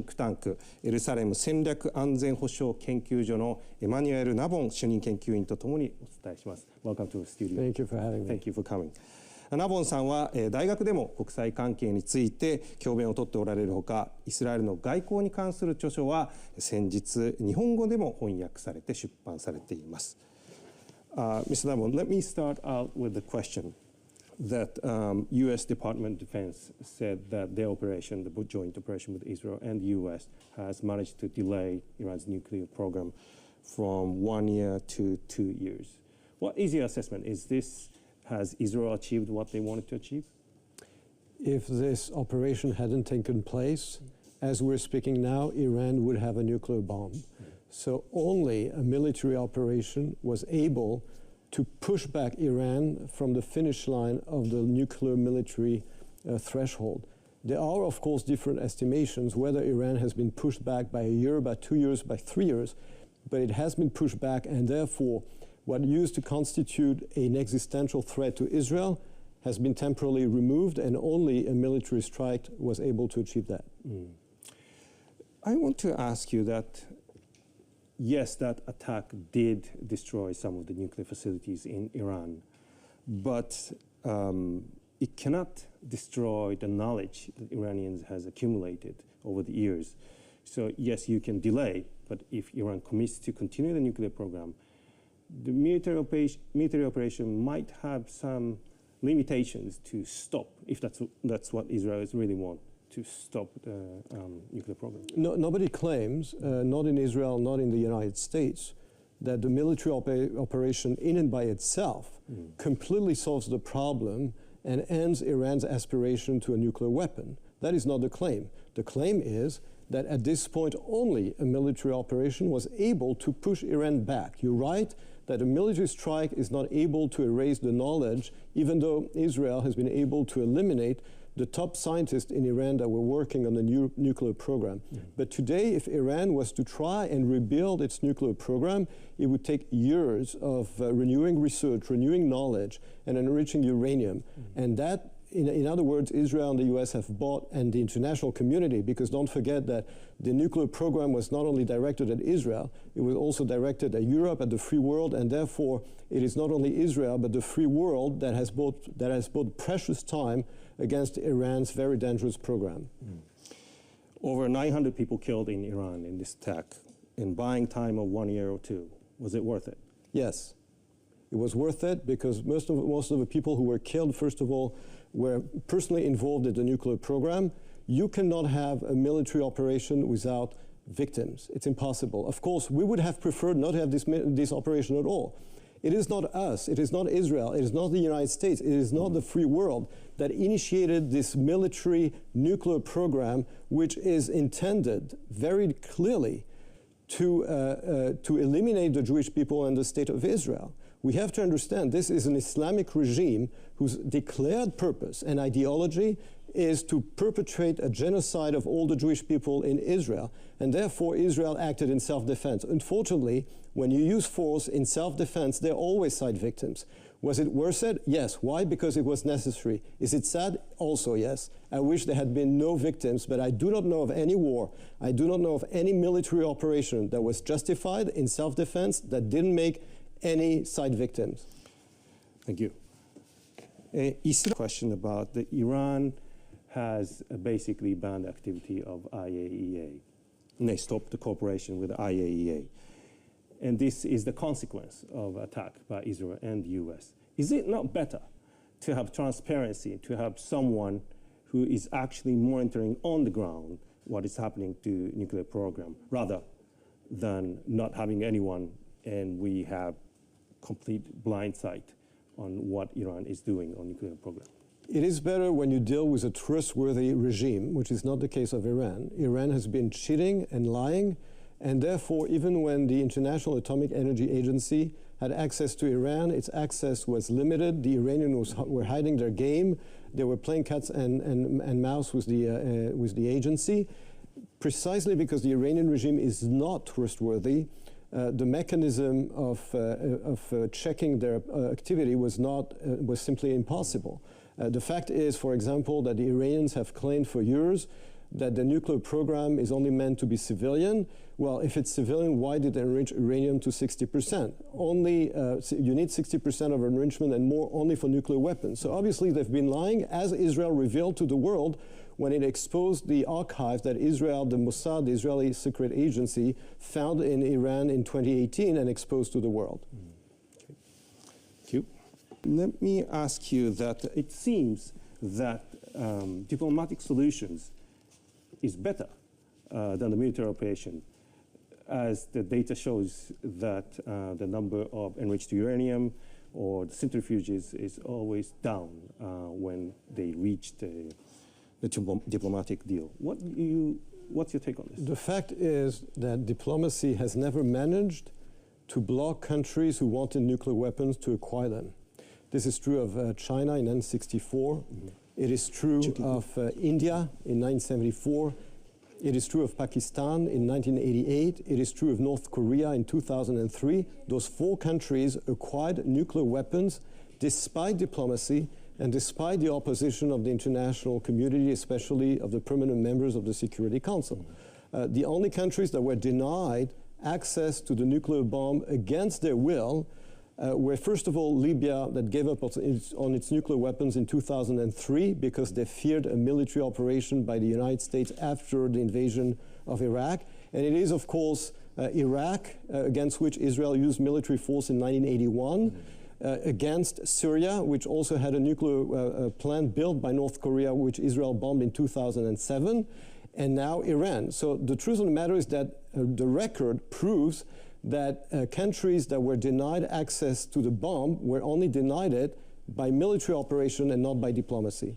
クタンクエルサレム戦略安全保障研究所のエマニュエル・ナボン主任研究員とともにお伝えします。Welcome to the studio. Thank you for having me. Thank you for coming. ナボンさんは大学でも国際関係について教鞭をとっておられるほか、イスラエルの外交に関する著書は先日日本語でも翻訳されて出版されています。Mr. Navon, let me start out with the question that U.S. Department of Defense said that their operation, the joint operation with Israel and the U.S., has managed to delay Iran's nuclear program from 1 year to 2 years. What is your assessment? Has Israel achieved what they wanted to achieve? If this operation hadn't taken place, as we're speaking now, Iran would have a nuclear bomb. So only a military operation was able to push back Iran from the finish line of the nuclear military threshold. There are, of course, different estimations whether Iran has been pushed back by a year, by 2 years, by 3 years, but it has been pushed back, and therefore what used to constitute an existential threat to Israel has been temporarily removed, and only a military strike was able to achieve that. I want to ask you that, yes, that attack did destroy some of the nuclear facilities in Iran, but it cannot destroy the knowledge that Iranians has accumulated over the years. So yes, you can delay, but if Iran commits to continue the nuclear program, the military operation might have some limitations to stop, if that's what Israelis really want, to stop the nuclear program. No, nobody claims, not in Israel, not in the United States, that the military operation in and by itself completely solves the problem and ends Iran's aspiration to a nuclear weapon. That is not the claim. The claim is that at this point only a military operation was able to push Iran back. You're right that a military strike is not able to erase the knowledge, even though Israel has been able to eliminate the top scientists in Iran that were working on the nuclear program. But today, if Iran was to try and rebuild its nuclear program, it would take years of renewing research, renewing knowledge, and enriching uranium. And that, in other words, Israel and the US have bought, and the international community, because don't forget that the nuclear program was not only directed at Israel, it was also directed at Europe, at the free world, and therefore it is not only Israel, but the free world that has bought precious time against Iran's very dangerous program. Over 900 people killed in Iran in this attack, in buying time of 1 year or two. Was it worth it? Yes. It was worth it because most of the people who were killed, first of all, were personally involved in the nuclear program. You cannot have a military operation without victims. It's impossible. Of course, we would have preferred not to have this operation at all. It is not us, it is not Israel, it is not the United States, it is not the free world that initiated this military nuclear program, which is intended very clearly to eliminate the Jewish people and the state of Israel. We have to understand this is an Islamic regime whose declared purpose and ideology is to perpetrate a genocide of all the Jewish people in Israel, and therefore Israel acted in self-defense. Unfortunately, when you use force in self-defense, there are always side victims. Was it worth it? Yes. Why? Because it was necessary. Is it sad? Also, yes. I wish there had been no victims, but I do not know of any war, I do not know of any military operation that was justified in self-defense that didn't make any side victims. Thank you. Israel question about the Iran has basically banned activity of IAEA. And they stopped the cooperation with the IAEA. And this is the consequence of attack by Israel and the US. Is it not better to have transparency, to have someone who is actually monitoring on the ground what is happening to nuclear program, rather than not having anyone and we have complete blind sight on what Iran is doing on nuclear program? It is better when you deal with a trustworthy regime, which is not the case of Iran. Iran has been cheating and lying, and therefore, even when the International Atomic Energy Agency had access to Iran, its access was limited. The Iranians were hiding their game. They were playing cats and mouse with the agency, precisely because the Iranian regime is not trustworthy. The mechanism of checking their activity was simply impossible. The fact is, for example, that the Iranians have claimed for years that the nuclear program is only meant to be civilian. Well, if it's civilian, why did they enrich uranium to 60%? Only, you need 60% of enrichment and more only for nuclear weapons. So obviously they've been lying, as Israel revealed to the world when it exposed the archive that Israel, the Mossad, the Israeli secret agency, found in Iran in 2018 and exposed to the world. Okay. Thank you. Let me ask you that it seems that diplomatic solutions is better than the military operation, as the data shows that the number of enriched uranium or the centrifuges is always down when they reach the diplomatic deal. What's your take on this? The fact is that diplomacy has never managed to block countries who wanted nuclear weapons to acquire them. This is true of China in 1964. Mm-hmm. It is true of India in 1974. It is true of Pakistan in 1988. It is true of North Korea in 2003. Those 4 countries acquired nuclear weapons despite diplomacy and despite the opposition of the international community, especially of the permanent members of the Security Council. The only countries that were denied access to the nuclear bomb against their will were, first of all, Libya, that gave up on its nuclear weapons in 2003 because they feared a military operation by the United States after the invasion of Iraq. And it is, of course, Iraq, against which Israel used military force in 1981, against Syria, which also had a nuclear plant built by North Korea, which Israel bombed in 2007, and now Iran. So the truth of the matter is that the record proves that countries that were denied access to the bomb were only denied it by military operation and not by diplomacy.